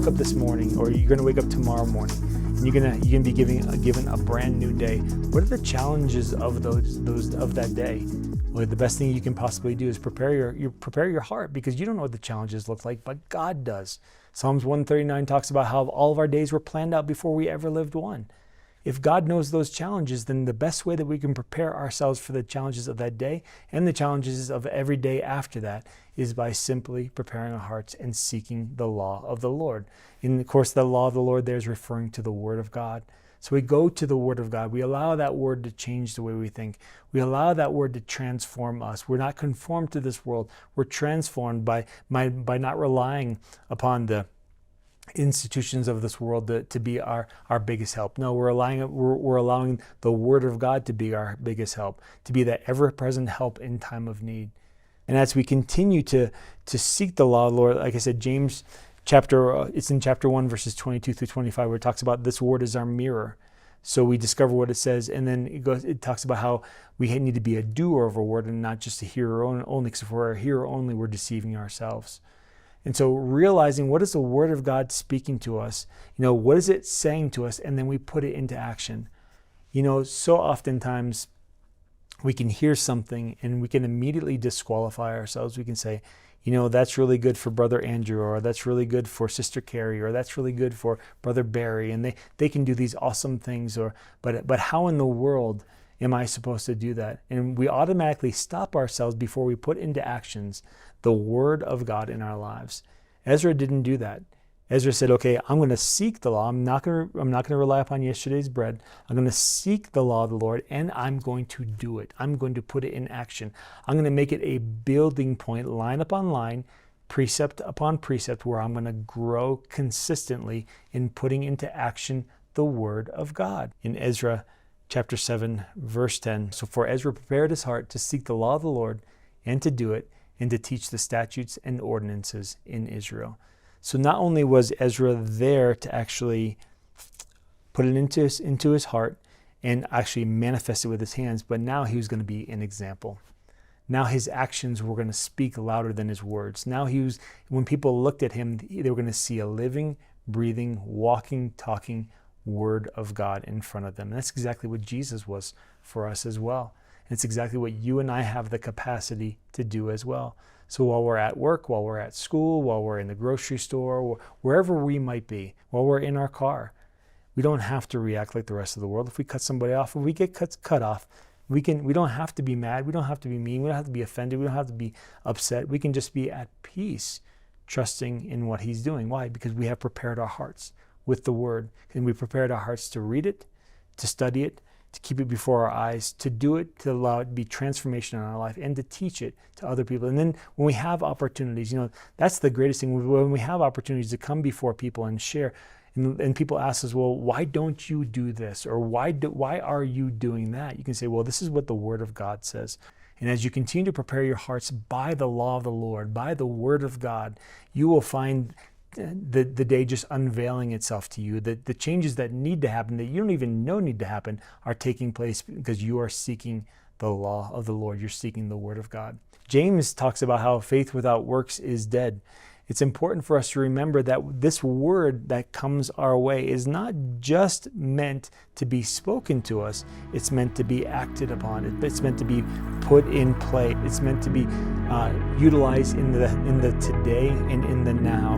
woke up this morning, or you're going to wake up tomorrow morning, and you're going to be given a brand new day. What are the challenges of that day? Well, the best thing you can possibly do is prepare your heart, because you don't know what the challenges look like, but God does. Psalms 139 talks about how all of our days were planned out before we ever lived one. If God knows those challenges, then the best way that we can prepare ourselves for the challenges of that day and the challenges of every day after that is by simply preparing our hearts and seeking the law of the Lord. And of course, the law of the Lord there is referring to the Word of God. So we go to the Word of God. We allow that Word to change the way we think. We allow that Word to transform us. We're not conformed to this world. We're transformed by not relying upon the institutions of this world to be our biggest help. No, we're allowing the Word of God to be our biggest help, to be that ever-present help in time of need. And as we continue to seek the law of the Lord, like I said, James it's in chapter 1, verses 22 through 25, where it talks about this Word is our mirror. So we discover what it says, and then it talks about how we need to be a doer of a word and not just a hearer only, because if we're a hearer only, we're deceiving ourselves. And so realizing what is the Word of God speaking to us, what is it saying to us, and then we put it into action. So oftentimes we can hear something and we can immediately disqualify ourselves. We can say, that's really good for Brother Andrew, or that's really good for Sister Carrie, or that's really good for Brother Barry, and they can do these awesome things, but how in the world am I supposed to do that? And we automatically stop ourselves before we put into actions the Word of God in our lives. Ezra didn't do that. Ezra said, okay, I'm going to seek the law. I'm not going to rely upon yesterday's bread. I'm going to seek the law of the Lord, and I'm going to do it. I'm going to put it in action. I'm going to make it a building point, line upon line, precept upon precept, where I'm going to grow consistently in putting into action the Word of God. In Ezra chapter 7, verse 10, so for Ezra prepared his heart to seek the law of the Lord and to do it, and to teach the statutes and ordinances in Israel. So not only was Ezra there to actually put it into his heart and actually manifest it with his hands, but now he was going to be an example. Now his actions were going to speak louder than his words. Now when people looked at him, they were going to see a living, breathing, walking, talking Word of God in front of them. And that's exactly what Jesus was for us as well. And it's exactly what you and I have the capacity to do as well. So while we're at work, while we're at school, while we're in the grocery store, wherever we might be, while we're in our car, we don't have to react like the rest of the world. If we cut somebody off, if we get cut off, we don't have to be mad, we don't have to be mean, we don't have to be offended, we don't have to be upset. We can just be at peace, trusting in what He's doing. Why? Because we have prepared our hearts with the Word, and we prepared our hearts to read it, to study it, to keep it before our eyes, to do it, to allow it to be transformation in our life, and to teach it to other people. And then when we have opportunities, that's the greatest thing. When we have opportunities to come before people and share, and people ask us, well, why don't you do this? Or why are you doing that? You can say, well, this is what the Word of God says. And as you continue to prepare your hearts by the law of the Lord, by the Word of God, you will find the day just unveiling itself to you. The changes that need to happen, that you don't even know need to happen, are taking place because you are seeking the law of the Lord. You're seeking the Word of God. James talks about how faith without works is dead. It's important for us to remember that this Word that comes our way is not just meant to be spoken to us. It's meant to be acted upon. It's meant to be put in play. It's meant to be utilized in the today and in the now.